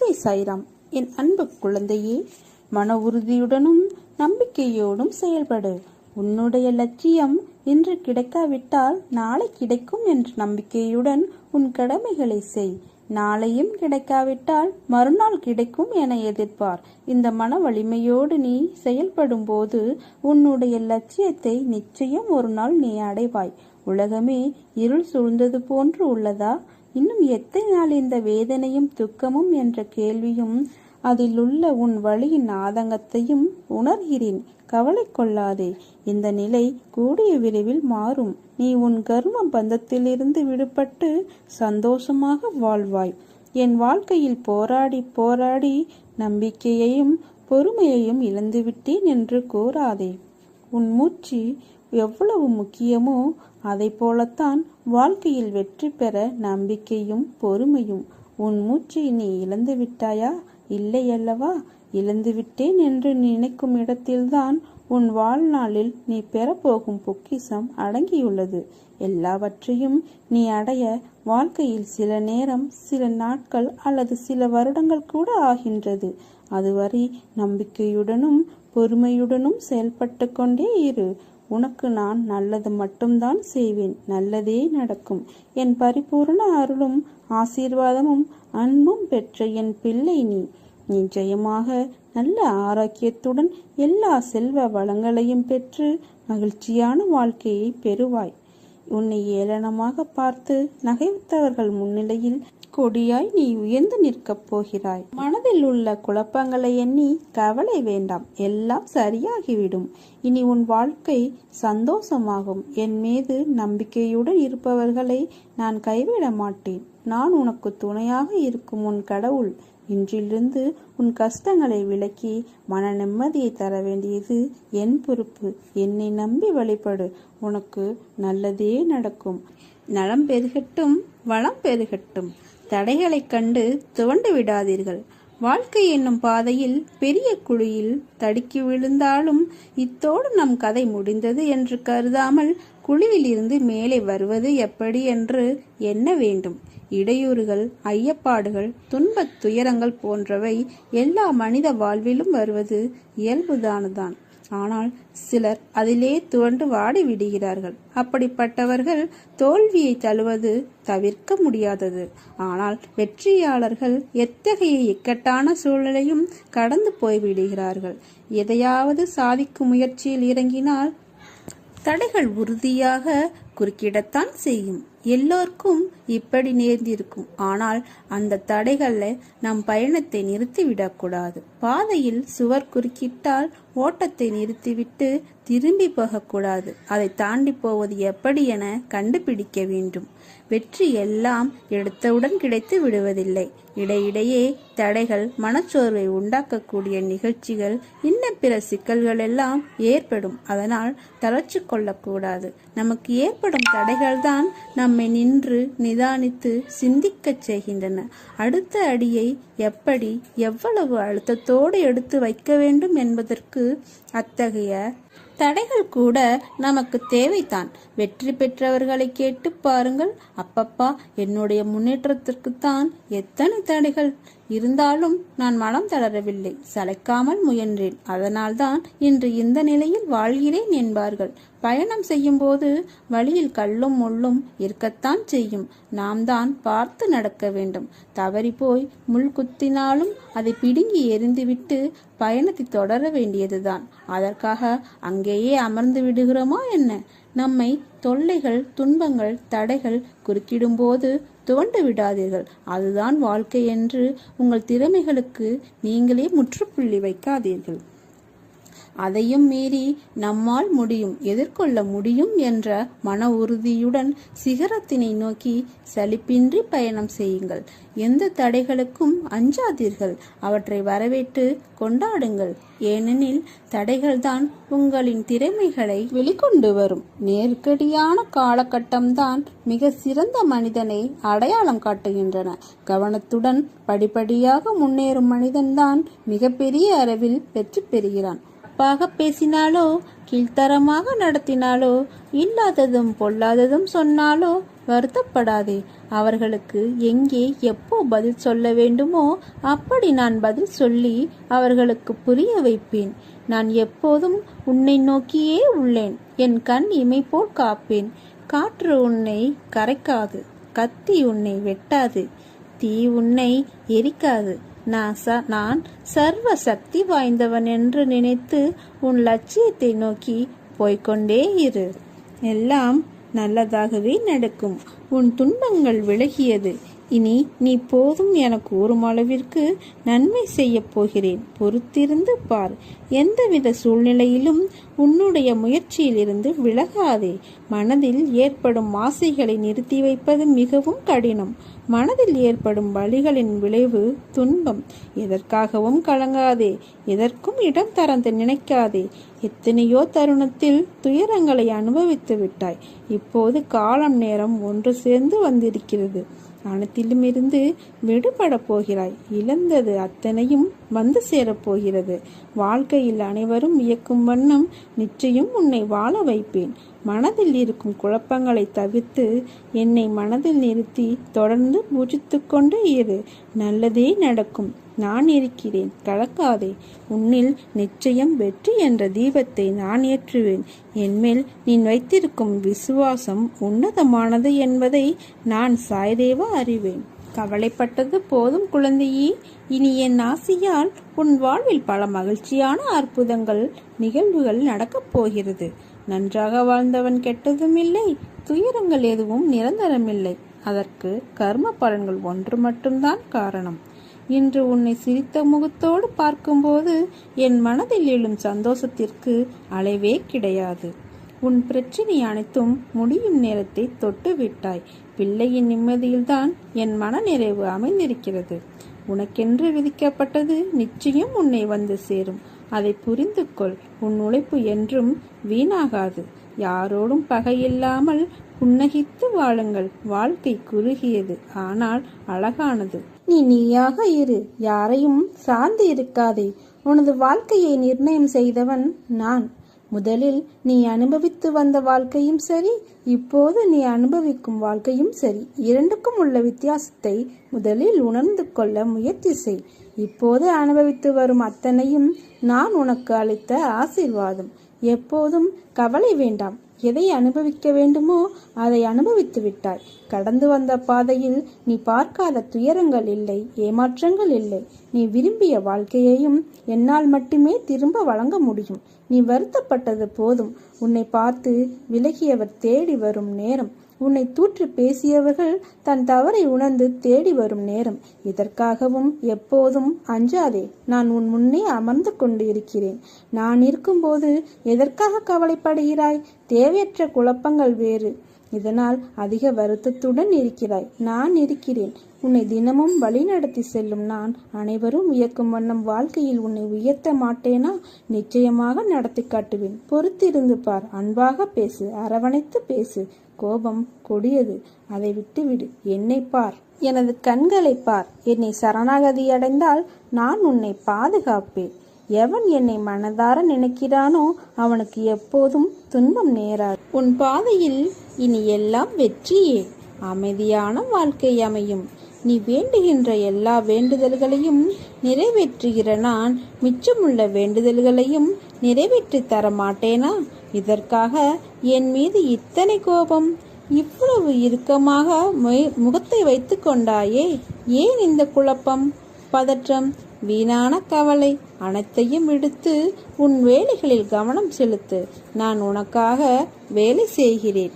ஜெய் சாய்ராம். என் அன்பு குழந்தையே, மன உறுதியுடனும் நம்பிக்கையோடும் செயல்படு. உன்னுடைய லட்சியம் இன்று கிடைக்காவிட்டால் நாளை கிடைக்கும் என்ற நம்பிக்கையுடன் உன் கடமைகளை செய். நாளையும் கிடைக்காவிட்டால் மறுநாள் கிடைக்கும் என எதிர்பார். இந்த மன வலிமையோடு நீ செயல்படும் போது உன்னுடைய லட்சியத்தை நிச்சயம் ஒரு நாள் நீ அடைவாய். உலகமே இருள் சூழ்ந்தது போன்று உள்ளதா? இன்னும் எத்தனை நாள் இந்த வேதனையும் துக்கமும் என்ற கேள்வியும் அதில் உள்ள உன் வழியின் ஆதங்கத்தையும் உணர்கிறேன். கவலை கொள்ளாதே, இந்த நிலை கூடிய விரைவில் மாறும். நீ உன் கர்ம பந்தத்திலிருந்து விடுபட்டு சந்தோஷமாக வாழ்வாய். என் வாழ்க்கையில் போராடி போராடி நம்பிக்கையையும் பொறுமையையும் இழந்துவிட்டேன் என்று கூறாதே. உன் மூச்சு எவ்வளவு முக்கியமோ அதை போலத்தான் வாழ்க்கையில் வெற்றி பெற நம்பிக்கையும் பொறுமையும். உன் மூச்சை நீ இழந்து விட்டாயா? இல்லை அல்லவா? இழந்துவிட்டேன் என்று நினைக்கும் இடத்தில்தான் உன் வாழ்நாளில் நீ பெறப்போகும் பொக்கிஷம் அடங்கியுள்ளது. எல்லாவற்றையும் நீ அடைய வாழ்க்கையில் சில நேரம், சில நாட்கள் அல்லது சில வருடங்கள் கூட ஆகின்றது. அதுவரை நம்பிக்கையுடனும் பொறுமையுடனும் செயல்பட்டு கொண்டே இரு. உனக்கு நான் நல்லது மட்டும்தான் செய்வேன். நல்லதே நடக்கும். என் பரிபூர்ண அருளும் ஆசீர்வாதமும் அன்பும் பெற்ற என் பிள்ளை நீ. நிச்சயமாக நல்ல ஆரோக்கியத்துடன் எல்லா செல்வ வளங்களையும் பெற்று மகிழ்ச்சியான வாழ்க்கையை பெறுவாய். உன்னை ஏளனமாக பார்த்து நகைத்தவர்கள் முன்னிலையில் கொடியாய் நீ உயர்ந்து நிற்கப் போகிறாய். மனதில் உள்ள குழப்பங்களை எண்ணி கவலை வேண்டாம், எல்லாம் சரியாகிவிடும். இனி உன் வாழ்க்கை சந்தோஷமாகும். என் மீது நம்பிக்கையுடன் இருப்பவர்களை நான் கைவிட மாட்டேன். நான் உனக்கு துணையாக இருக்கும் உன் கடவுள். இன்றிலிருந்து உன் கஷ்டங்களை விலக்கி மன நிம்மதியை தர வேண்டியது என் பொறுப்பு. என்னை நம்பி வழிபடு, உனக்கு நல்லதே நடக்கும். நலம் பெருகட்டும், வளம் பெருகட்டும். தடைகளை கண்டு துவண்டு விடாதீர்கள். வாழ்க்கை என்னும் பாதையில் பெரிய குழியில் தடுக்கி விழுந்தாலும் இத்தோடு நம் கதை முடிந்தது என்று கருதாமல் குழியில் இருந்து மேலே வருவது எப்படி என்று எண்ண வேண்டும். இடையூறுகள், ஐயப்பாடுகள், துன்பத் துயரங்கள் போன்றவை எல்லா மனித வாழ்விலும் வருவது இயல்புதானதான். ஆனால் சிலர் அதிலே துவண்டு வாடி விடுகிறார்கள். அப்படிப்பட்டவர்கள் தோல்வியை தழுவது தவிர்க்க முடியாதது. ஆனால் வெற்றியாளர்கள் எத்தகைய இக்கட்டான சூழ்நிலையும் கடந்து போய்விடுகிறார்கள். எதையாவது சாதிக்கும் முயற்சியில் இறங்கினால் தடைகள் உறுதியாக குறுக்கிடத்தான் செய்யும். எல்லோருக்கும் இப்படி நேர்ந்திருக்கும். ஆனால் அந்த தடைகளை நம் பயணத்தை நிறுத்திவிடக்கூடாது. பாதையில் சுவர் குறுக்கிட்டால் ஓட்டத்தை நிறுத்திவிட்டு திரும்பி போகக்கூடாது. அதை தாண்டி போவது எப்படி என கண்டுபிடிக்க வேண்டும். வெற்றி எல்லாம் எடுத்தவுடன் கிடைத்து விடுவதில்லை. இடையிடையே தடைகள் மனச்சோர்வை உண்டாக்கக்கூடிய நிகழ்ச்சிகள், இன்னும் பிற சிக்கல்கள் எல்லாம் ஏற்படும். அதனால் தளர்ச்சி கொள்ளக்கூடாது. நமக்கு ஏற்படும் தடைகள் தான் நம்மை நின்று நிதானித்து சிந்திக்கச் செய்கின்றன. அடுத்த அடியை எப்படி, எவ்வளவு அழுத்தத்தோடு எடுத்து வைக்க வேண்டும் என்பதற்கு அத்தகைய தடைகள் கூட நமக்கு தேவைதான். வெற்றி பெற்றவர்களை கேட்டு பாருங்கள். அப்பப்பா, என்னுடைய முன்னேற்றத்திற்குத்தான் எத்தனை தடைகள் இருந்தாலும் நான் மனம் தளரவில்லை, சளைக்காமல் முயன்றேன், அதனால்தான் இன்று இந்த நிலையில் வாழ்கிறேன் என்பார்கள். பயணம் செய்யும் போது வழியில் கல்லும் முள்ளும் இருக்கத்தான் செய்யும். நாம் தான் பார்த்து நடக்க வேண்டும். தவறி போய் முள் குத்தினாலும் அதை பிடுங்கி எறிந்துவிட்டு பயணத்தை தொடர வேண்டியதுதான். அதற்காக அங்கேயே அமர்ந்து விடுகிறோமா என்ன? நம்மை தொல்லைகள், துன்பங்கள், தடைகள் குறுக்கிடும் போது துவண்டு விடாதீர்கள். அதுதான் வாழ்க்கை என்று உங்கள் திறமைகளுக்கு நீங்களே முற்றுப்புள்ளி வைக்காதீர்கள். அதையும் மீறி நம்மால் முடியும், எதிர்கொள்ள முடியும் என்ற மன உறுதியுடன் சிகரத்தினை நோக்கி சலிப்பின்றி பயணம் செய்யுங்கள். எந்த தடைகளுக்கும் அஞ்சாதீர்கள். அவற்றை வரவேற்று கொண்டாடுங்கள். ஏனெனில் தடைகள்தான் உங்களின் திறமைகளை வெளிக்கொண்டு வரும். நெருக்கடியான காலகட்டம்தான் மிக சிறந்த மனிதனை அடையாளம் காட்டுகின்றன. கவனத்துடன் படிப்படியாக முன்னேறும் மனிதன்தான் மிகப்பெரிய அளவில் வெற்றி பெறுகிறான். தப்பாக பேசினாலோ, கீழ்த்தரமாக நடத்தினாலோ, இல்லாததும் பொல்லாததும் சொன்னாலோ வருத்தப்படாதே. அவர்களுக்கு எங்கே எப்போ பதில் சொல்ல வேண்டுமோ அப்படி நான் பதில் சொல்லி அவர்களுக்கு புரிய வைப்பேன். நான் எப்போதும் உன்னை நோக்கியே உள்ளேன். என் கண் இமை போல் காப்பேன். காற்று உன்னை கரைக்காது, கத்தி உன்னை வெட்டாது, தீ உன்னை எரிக்காது. நான் சர்வ சக்தி வாய்ந்தவன் என்று நினைத்து உன் லட்சியத்தை நோக்கி போய்கொண்டே இரு. எல்லாம் நல்லதாகவே நடக்கும். உன் துன்பங்கள் விலகியது. இனி நீ போதும் என கூறும் அளவிற்கு நன்மை செய்ய போகிறேன். பொறுத்திருந்து பார். எந்தவித சூழ்நிலையிலும் உன்னுடைய முயற்சியிலிருந்து விலகாதே. மனதில் ஏற்படும் ஆசைகளை நிறுத்தி வைப்பது மிகவும் கடினம். மனதில் ஏற்படும் வலிகளின் விளைவு துன்பம். எதற்காகவும் கலங்காதே. எதற்கும் இடம் தரந்து நினைக்காதே. எத்தனையோ தருணத்தில் துயரங்களை அனுபவித்து விட்டாய். இப்போது காலம் நேரம் ஒன்று சேர்ந்து வந்திருக்கிறது. அனைத்திலும் இருந்து விடுபட போகிறாய். இழந்தது அத்தனையும் வந்து சேரப்போகிறது. வாழ்க்கையில் அனைவரும் வியக்கும் வண்ணம் நிச்சயம் உன்னை வாழ வைப்பேன். மனதில் இருக்கும் குழப்பங்களை தவிர்த்து என்னை மனதில் நிறுத்தி தொடர்ந்து பூஜித்து கொண்டு இரு. நல்லதே நடக்கும். நான் இருக்கிறேன், கலக்காதே. உன்னில் நிச்சயம் வெற்றி என்ற தீபத்தை நான் ஏற்றுவேன். என்மேல் நீ வைத்திருக்கும் விசுவாசம் உன்னதமானது என்பதை நான் சாய்தேவா அறிவேன். கவலைப்பட்டது போதும் குழந்தையே. இனி என் ஆசையால் உன் வாழ்வில் பல மகிழ்ச்சியான அற்புதங்கள் நிகழ்வுகள் நடக்கப் போகிறது. நன்றாக வாழ்ந்தவன் கெட்டதும் இல்லை, துயரங்கள் எதுவும் நிரந்தரமில்லை. அதற்கு கர்ம பலன்கள் ஒன்று மட்டும்தான் காரணம். இன்று உன்னை சிரித்த முகத்தோடு பார்க்கும்போது என் மனதில் எழும் சந்தோஷத்திற்கு அளவே கிடையாது. உன் பிரச்சனை அனைத்தும் முடியும் நேரத்தை தொட்டு விட்டாய். பிள்ளையின் நிம்மதியில்தான் என் மன நிறைவு அமைந்திருக்கிறது. உனக்கென்று விதிக்கப்பட்டது நிச்சயம் உன்னை வந்து சேரும். அதை புரிந்து கொள். உன் உழைப்பு என்றும் வீணாகாது. யாரோடும் பகையில்லாமல் புன்னகித்து வாழுங்கள். வாழ்க்கை குறுகியது, ஆனால் அழகானது. நீ நீயாக இரு. யாரையும் சார்ந்து இருக்காதே. உனது வாழ்க்கையை நிர்ணயம் செய்தவன் நான். முதலில் நீ அனுபவித்து வந்த வாழ்க்கையும் சரி, இப்போது நீ அனுபவிக்கும் வாழ்க்கையும் சரி, இரண்டுக்கும் உள்ள வித்தியாசத்தை முதலில் உணர்ந்து கொள்ள முயற்சி செய். இப்போது அனுபவித்து வரும் அத்தனையும் நான் உனக்கு அளித்த ஆசீர்வாதம். எப்போதும் கவலை வேண்டாம். எதை அனுபவிக்க வேண்டுமோ அதை அனுபவித்து விட்டாய். கடந்து வந்த பாதையில் நீ பார்க்காத துயரங்கள் இல்லை, ஏமாற்றங்கள் இல்லை. நீ விரும்பிய வாழ்க்கையையும் என்னால் மட்டுமே திரும்ப வழங்க முடியும். நீ வருத்தப்பட்டது போதும். உன்னை பார்த்து விலகியவர் தேடி வரும் நேரம். உன்னை தூற்றி பேசியவர்கள் தன் தவறை உணர்ந்து தேடி வரும் நேரம். இதற்காகவும் எப்போதும் அஞ்சாதே. நான் உன் முன்னே அமர்ந்து கொண்டு இருக்கிறேன். நான் இருக்கும்போது எதற்காக கவலைப்படுகிறாய்? தேவையற்ற குழப்பங்கள் வேறு. இதனால் அதிக வருத்தத்துடன் இருக்கிறாய். நான் இருக்கிறேன். உன்னை தினமும் வழிநடத்தி செல்லும் நான் அனைவரும் வியக்கும் வண்ணம் வாழ்க்கையில் உன்னை உயர்த்த மாட்டேனா? நிச்சயமாக நடத்தி காட்டுவேன். பொறுத்திருந்து பார். அன்பாக பேசு, அரவணைத்து பேசு. கோபம் கொடியது, அதை விட்டுவிடு. என்னை பார், எனது கண்களை பார். என்னை சரணாகதி அடைந்தால் நான் உன்னை பாதுகாப்பேன். எவன் என்னை மனதார நினைக்கிறானோ அவனுக்கு எப்போதும் துன்பம் நேராது. உன் பாதையில் இனி எல்லாம் வெற்றியே. அமைதியான வாழ்க்கை அமையும். நீ வேண்டுகின்ற எல்லா வேண்டுதல்களையும் நிறைவேற்றுகிற நான் மிச்சமுள்ள வேண்டுதல்களையும் நிறைவேற்றி தர மாட்டேனா? இதற்காக என் மீது இத்தனை கோபம்? இவ்வளவு இறுக்கமாக முகத்தை வைத்து கொண்டாயே? ஏன் இந்த குழப்பம், பதற்றம், வீணான கவலை? அனைத்தையும் விடுத்து உன் வேலைகளில் கவனம் செலுத்து. நான் உனக்காக வேலை செய்கிறேன்.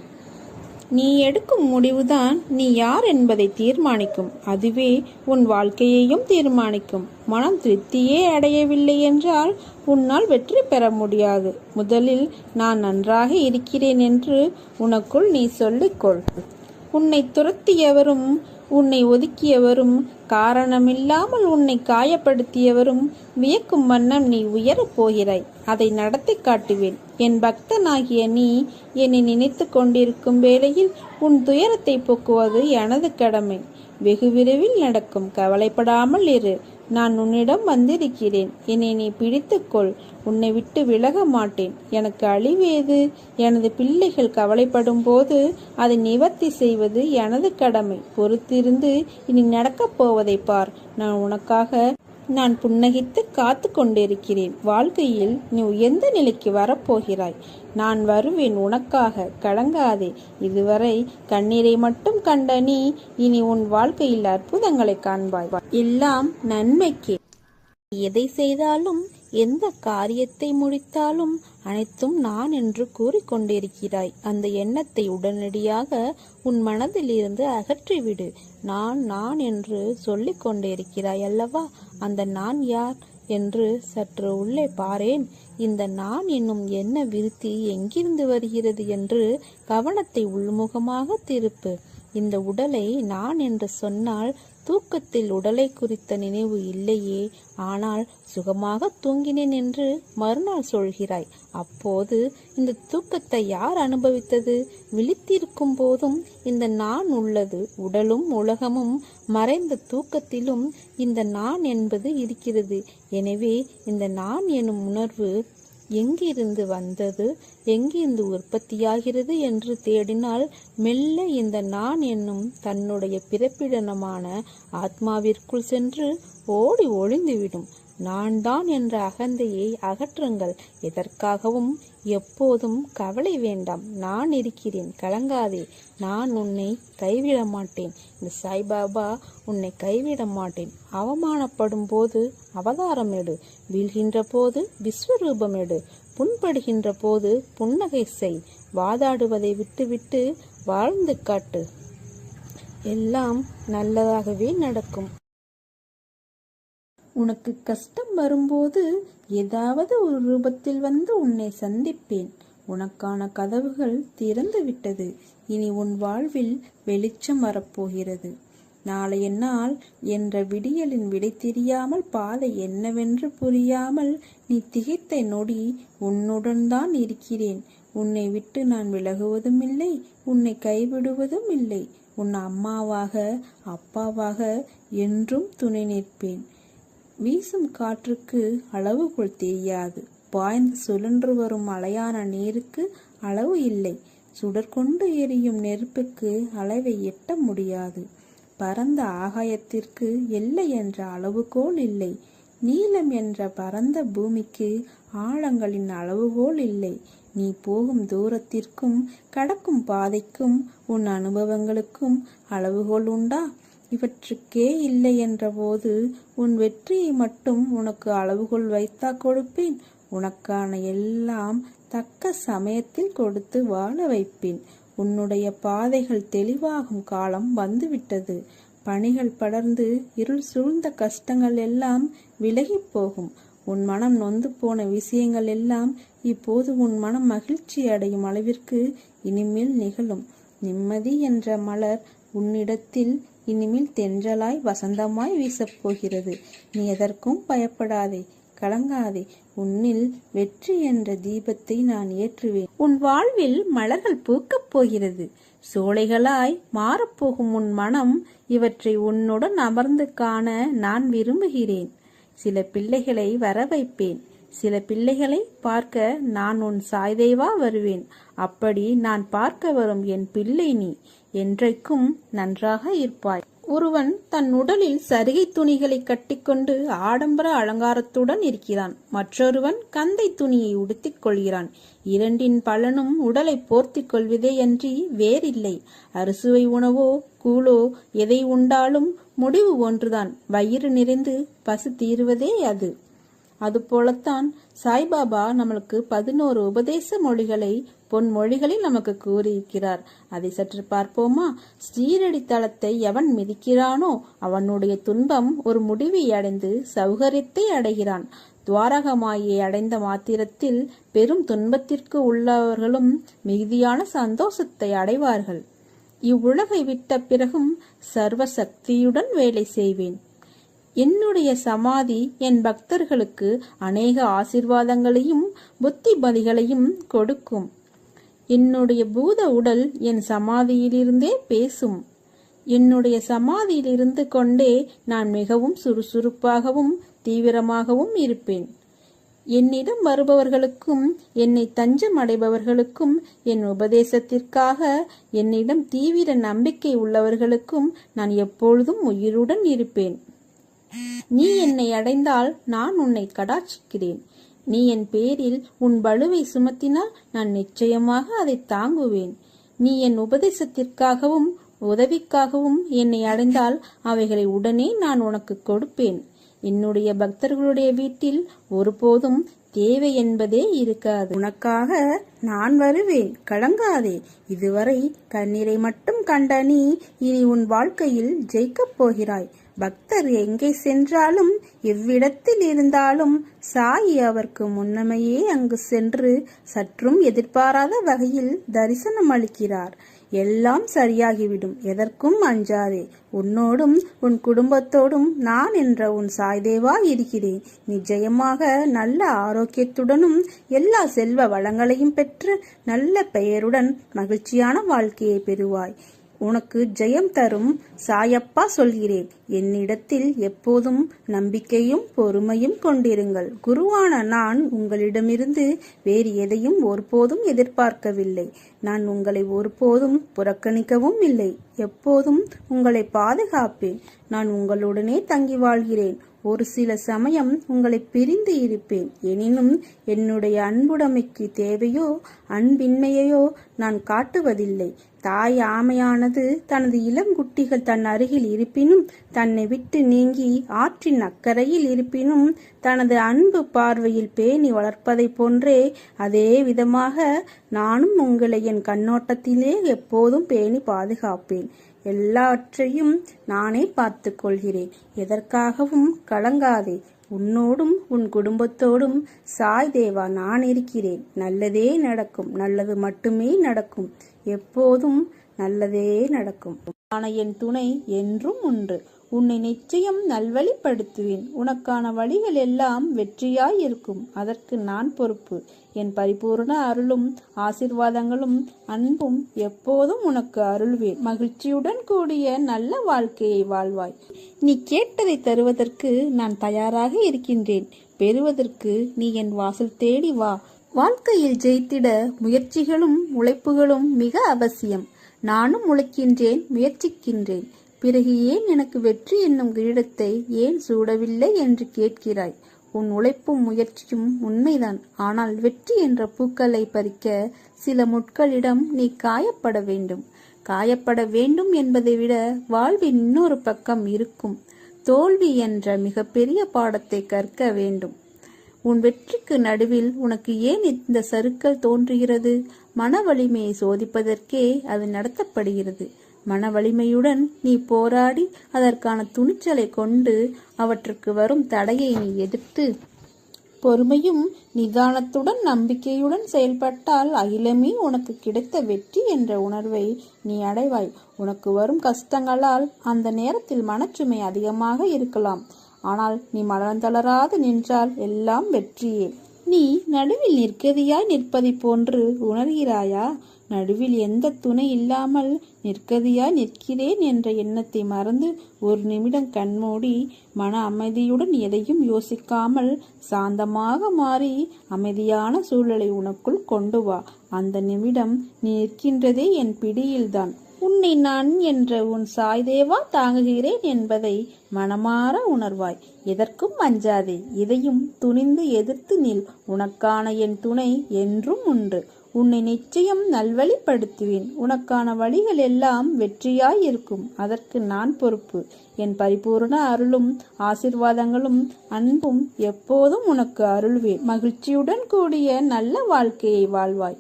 நீ எடுக்கும் முடிவுதான் நீ யார் என்பதை தீர்மானிக்கும். அதுவே உன் வாழ்க்கையையும் தீர்மானிக்கும். மனம் திருப்தியே அடையவில்லை என்றால் உன்னால் வெற்றி பெற முடியாது. முதலில் நான் நன்றாக இருக்கிறேன் என்று உனக்குள் நீ சொல்லிக்கொள். உன்னை துரத்தியவரும் உன்னை ஒதுக்கியவரும் காரணமில்லாமல் உன்னை காயப்படுத்தியவரும் வியக்கும் வண்ணம் நீ உயரப் போகிறாய். அதை நடத்தி காட்டுவேன். என் பக்தனாகிய நீ என்னை நினைத்து கொண்டிருக்கும் வேளையில் உன் துயரத்தை போக்குவது எனது கடமை. வெகு விரைவில் நடக்கும். கவலைப்படாமல் இரு. நான் உன்னிடம் வந்திருக்கிறேன். என்னை நீ பிடித்துக்கொள். உன்னை விட்டு விலக மாட்டேன். எனக்கு அழிவேது? எனது பிள்ளைகள் கவலைப்படும் போது அதை நிவர்த்தி செய்வது எனது கடமை. பொறுத்திருந்து இனி நடக்கப் போவதை பார். நான் புன்னகித்து காத்து கொண்டிருக்கிறேன். வாழ்க்கையில் நீ எந்த நிலைக்கு வரப்போகிறாய்? நான் வருவேன் உனக்காக. கலங்காதே. இதுவரை கண்ணீரை மட்டும் கண்ட நீ இனி உன் வாழ்க்கையில் அற்புதங்களை காண்பாய். எல்லாம் நன்மைக்கே. எதை செய்தாலும், எந்த காரியத்தை முடித்தாலும் அனைத்தும் நான் என்று கூறிக்கொண்டிருக்கிறாய். அந்த எண்ணத்தை உடனடியாக உன் மனதில் இருந்து அகற்றிவிடு. நான் நான் என்று சொல்லிக் கொண்டிருக்கிறாய் அல்லவா? அந்த நான் யார் என்று சற்று உள்ளே பாரேன். இந்த நான் என்னும் என்ன விருத்தி எங்கிருந்து வருகிறது என்று கவனத்தை உள்முகமாக திருப்பு. இந்த உடலை நான் என்று சொன்னால் தூக்கத்தில் உடலை குறித்த நினைவு இல்லையே, ஆனால் சுகமாக தூங்கினேன் என்று மறுநாள் சொல்கிறாய். அப்போது இந்த தூக்கத்தை யார் அனுபவித்தது? விழித்திருக்கும் போதும் இந்த நான் உள்ளது. உடலும் உலகமும் மறைந்த தூக்கத்திலும் இந்த நான் என்பது இருக்கிறது. எனவே இந்த நான் எனும் உணர்வு எங்கிருந்து வந்தது, எங்கிருந்து உற்பத்தியாகிறது என்று தேடினால் மெல்ல இந்த நான் என்னும் தன்னுடைய பிறப்பிடமான ஆத்மாவிற்குள் சென்று ஓடி ஒளிந்துவிடும். நான் தான் என்ற அகந்தையை அகற்றுங்கள். எதற்காகவும் எப்போதும் கவலை வேண்டாம். நான் இருக்கிறேன். கலங்காதே. நான் உன்னை கைவிட மாட்டேன். இந்த சாய்பாபா உன்னை கைவிட மாட்டேன். அவமானப்படும் போது அவதாரம் எடு. வீழ்கின்ற போது விஸ்வரூபம் எடு. புண்படுகின்ற போது புன்னகை செய். வாதாடுவதை விட்டுவிட்டு வாழ்ந்து காட்டு. எல்லாம் நல்லதாகவே நடக்கும். உனக்கு கஷ்டம் வரும்போது ஏதாவது ஒரு ரூபத்தில் வந்து உன்னை சந்திப்பேன். உனக்கான கதவுகள் திறந்து விட்டது. இனி உன் வாழ்வில் வெளிச்சம் வரப்போகிறது. நாளைய நாள் என்ற விடியலின் விடை தெரியாமல், பாதை என்னவென்று புரியாமல் நீ திகைத்த நொடி உன்னுடன் தான் இருக்கிறேன். உன்னை விட்டு நான் விலகுவதும் இல்லை, உன்னை கைவிடுவதும் இல்லை. உன் அம்மாவாக அப்பாவாக என்றும் துணை நிற்பேன். வீசும் காற்றுக்கு அளவுகோல் தெரியாது. பாய்ந்து சுழன்று வரும் அலையான நீருக்கு அளவு இல்லை. சுடர்கொண்டு எரியும் நெருப்புக்கு அளவை எட்ட முடியாது. பரந்த ஆகாயத்திற்கு எல்லை என்ற அளவுகோல் இல்லை. நீளம் என்ற பரந்த பூமிக்கு ஆழங்களின் அளவுகோல் இல்லை. நீ போகும் தூரத்திற்கும் கடக்கும் பாதைக்கும் உன் அனுபவங்களுக்கும் அளவுகோல் உண்டா? இவற்றுக்கே இல்லை என்ற போது உன் வெற்றியை மட்டும் உனக்கு அளவுகோல் வைத்தா கொடுப்பேன்? உனக்கான எல்லாம் தக்க சமயத்தில் கொடுத்து வாழ வைப்பேன். உன்னுடைய பாதைகள் தெளிவாகும் காலம் வந்துவிட்டது. பனிகள் படர்ந்து இருள் சூழ்ந்த கஷ்டங்கள் எல்லாம் விலகி போகும். உன் மனம் நொந்து போன விஷயங்கள் எல்லாம் இப்போது உன் மனம் மகிழ்ச்சி அடையும் அளவிற்கு இனிமேல் நிகழும். நிம்மதி என்ற மலர் உன்னிடத்தில் இனிமேல் தென்றலாய் வசந்தமாய் வீசப்போகிறது. நீ எதற்கும் பயப்படாதே, கலங்காதே. உன்னில் வெற்றி என்ற தீபத்தை நான் ஏற்றுவேன். உன் வாழ்வில் மலர்கள் பூக்கப் போகிறது. சோலைகளாய் மாறப்போகும் உன் மனம் இவற்றை உன்னுடன் அமர்ந்து காண நான் விரும்புகிறேன். சில பிள்ளைகளை வர வைப்பேன். சில பிள்ளைகளை பார்க்க நான் உன் சாய்தேவா வருவேன். அப்படி நான் பார்க்க வரும் என் பிள்ளை நீ என்றைக்கும் நன்றாக இருப்பாய். ஒருவன் தன் உடலில் சரிகை துணிகளை கட்டிக்கொண்டு ஆடம்பர அலங்காரத்துடன் இருக்கிறான். மற்றொருவன் கந்தை துணியை உடுத்திக் கொள்கிறான். இரண்டின் பலனும் உடலை போர்த்திக் கொள்வதே அன்றி வேறில்லை. அறுசுவை உணவோ கூழோ எதை உண்டாலும் முடிவு ஒன்றுதான். வயிறு நிறைந்து பசி தீருவதே அது. அதுபோலத்தான் சாய்பாபா நம்மளுக்கு 11 உபதேச மொழிகளை பொன்மொழிகளில் நமக்கு கூறியிருக்கிறார். அதை சற்று பார்ப்போமா? ஸ்ரீரடி தலத்தை எவன் மிதிக்கிறானோ அவனுடைய துன்பம் ஒரு முடிவை அடைந்து சௌகரியத்தை அடைகிறான். துவாரகமாயை அடைந்த மாத்திரத்தில் பெரும் துன்பத்திற்கு உள்ளவர்களும் மிகுதியான சந்தோஷத்தை அடைவார்கள். இவ்வுலகை விட்ட பிறகும் சர்வ சக்தியுடன் வேலை செய்வேன். என்னுடைய சமாதி என் பக்தர்களுக்கு அநேக ஆசீர்வாதங்களையும் புத்திமதிகளையும் கொடுக்கும். என்னுடைய பூத உடல் என் சமாதியிலிருந்தே பேசும். என்னுடைய சமாதியில் இருந்து கொண்டே நான் மிகவும் சுறுசுறுப்பாகவும் தீவிரமாகவும் இருப்பேன். என்னிடம் வருபவர்களுக்கும் என்னை தஞ்சம் அடைபவர்களுக்கும் என் உபதேசத்திற்காக என்னிடம் தீவிர நம்பிக்கை உள்ளவர்களுக்கும் நான் எப்பொழுதும் உயிருடன் இருப்பேன். நீ என்னை அடைந்தால் நான் உன்னை கடாட்சிக்கிறேன். நீ என் பேரில் உன் பளுவை சுமத்தினால் நான் நிச்சயமாக அதை தாங்குவேன். நீ என் உபதேசத்திற்காகவும் உதவிக்காகவும் என்னை அடைந்தால் அவைகளை உடனே நான் உனக்கு கொடுப்பேன். என்னுடைய பக்தர்களுடைய வீட்டில் ஒருபோதும் தேவை என்பதே இருக்காது. உனக்காக நான் வருவேன், கலங்காதே. இதுவரை கண்ணீரை மட்டும் கண்ட நீ இனி உன் வாழ்க்கையில் ஜெயிக்கப் போகிறாய். பக்தர் எங்கே சென்றாலும் எவ்விடத்தில் இருந்தாலும் சாயி அவருக்கு முன்னமையே அங்கு சென்று சற்றும் எதிர்பாராத வகையில் தரிசனம் அளிக்கிறார். எல்லாம் சரியாகிவிடும், எதற்கும் அஞ்சாதே. உன்னோடும் உன் குடும்பத்தோடும் நான் என்ற உன் சாய்தேவா இருக்கிறேன். நிச்சயமாக நல்ல ஆரோக்கியத்துடனும் எல்லா செல்வ வளங்களையும் பெற்று நல்ல பெயருடன் மகிழ்ச்சியான வாழ்க்கையை பெறுவாய். உனக்கு ஜெயம் தரும் சாயப்பா சொல்கிறேன். என்னிடத்தில் எப்போதும் நம்பிக்கையும் பொறுமையும் கொண்டிருங்கள். குருவான நான் உங்களிடமிருந்து வேறு எதையும் ஒருபோதும் எதிர்பார்க்கவில்லை. நான் உங்களை ஒருபோதும் புறக்கணிக்கவும் இல்லை. எப்போதும் உங்களை பாதுகாப்பேன். நான் உங்களுடனே தங்கி வாழ்கிறேன். ஒரு சில சமயம் உங்களை பிரிந்து இருப்பேன். எனினும் என்னுடைய அன்புடைமைக்கு தேவையோ அன்பின்மையோ நான் காட்டுவதில்லை. தாய் ஆமையானது தனது இளம் குட்டிகள் தன் அருகில் இருப்பினும் தன்னை விட்டு நீங்கி ஆற்றின் அக்கறையில் இருப்பினும் தனது அன்பு பார்வையில் பேணி வளர்ப்பதை போன்றே அதே விதமாக நானும் உங்களை என் கண்ணோட்டத்திலே எப்போதும் பேணி பாதுகாப்பேன். எல்லாவற்றையும் நானே பார்த்து கொள்கிறேன். எதற்காகவும் கலங்காதே. உன்னோடும் உன் குடும்பத்தோடும் சாய் தேவா நான் இருக்கிறேன். நல்லதே நடக்கும், நல்லது மட்டுமே நடக்கும். எப்போதும் நல்லதே நடக்கும். ஆன என் துணை என்றும் உண்டு. உன்னை நிச்சயம் நல்வழிப்படுத்துவேன். உனக்கான வழிகள் எல்லாம் வெற்றியாய் இருக்கும். அதற்கு நான் பொறுப்பு. என் பரிபூர்ண அருளும் ஆசிர்வாதங்களும் அன்பும் எப்போதும் உனக்கு அருள்வேன். மகிழ்ச்சியுடன் கூடிய நல்ல வாழ்க்கையை வாழ்வாய். நீ கேட்டதை தருவதற்கு நான் தயாராக இருக்கின்றேன். பெறுவதற்கு நீ என் வாசல் தேடி வா. வாழ்க்கையில் ஜெயித்திட முயற்சிகளும் உழைப்புகளும் மிக அவசியம். நானும் உழைக்கின்றேன், முயற்சிக்கின்றேன். பிறகு ஏன் எனக்கு வெற்றி என்னும் கிரீடத்தை ஏன் சூடவில்லை என்று கேட்கிறாய். உன் உழைப்பும் முயற்சியும் உண்மைதான். ஆனால் வெற்றி என்ற பூக்களை பறிக்க சில முட்களிடம் நீ காயப்பட வேண்டும். காயப்பட வேண்டும் என்பதை விட வாழ்வின் இன்னொரு பக்கம் இருக்கும். தோல்வி என்ற மிகப்பெரிய பாடத்தை கற்க வேண்டும். உன் வெற்றிக்கு நடுவில் உனக்கு ஏன் இந்த சறுக்கல் தோன்றுகிறது? மன வலிமையை சோதிப்பதற்கே அது நடத்தப்படுகிறது. மன வலிமையுடன் நீ போராடி அதற்கான துணிச்சலை கொண்டு அவற்றுக்கு வரும் தடையை நீ எதிர்த்து பொறுமையும் நிதானத்துடன் நம்பிக்கையுடன் செயல்பட்டால் அகிலமே உனக்கு கிடைத்த வெற்றி என்ற உணர்வை நீ அடைவாய். உனக்கு வரும் கஷ்டங்களால் அந்த நேரத்தில் மனச்சுமை அதிகமாக இருக்கலாம். ஆனால் நீ மனந்தளராது நின்றால் எல்லாம் வெற்றியே. நீ நடுவில் நிற்கதியாய் நிற்பதை போன்று உணர்கிறாயா? நடுவில் எந்த துணை இல்லாமல் நிற்கதியாய் நிற்கிறேன் என்ற எண்ணத்தை மறந்து ஒரு நிமிடம் கண்மூடி மன அமைதியுடன் எதையும் யோசிக்காமல் சாந்தமாக மாறி அமைதியான சூழலை உனக்குள் கொண்டு வா. அந்த நிமிடம் நீ நிற்கின்றதே என் பிடியில்தான். உன்னை நான் என்ற உன் சாய்தேவா தாங்குகிறேன் என்பதை மனமாற உணர்வாய். எதற்கும் அஞ்சாதே. எதையும் துணிந்து எதிர்த்து நில். உனக்கான என் துணை என்றும் உண்டு. உன்னை நிச்சயம் நல்வழிப்படுத்துவேன். உனக்கான வழிகள் எல்லாம் வெற்றியாய் இருக்கும். அதற்கு நான் பொறுப்பு. என் பரிபூர்ண அருளும் ஆசிர்வாதங்களும் அன்பும் எப்போதும் உனக்கு அருள்வேன். மகிழ்ச்சியுடன் கூடிய நல்ல வாழ்க்கையை வாழ்வாய்.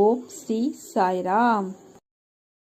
ஓம் ஸ்ரீ சாய்ராம்.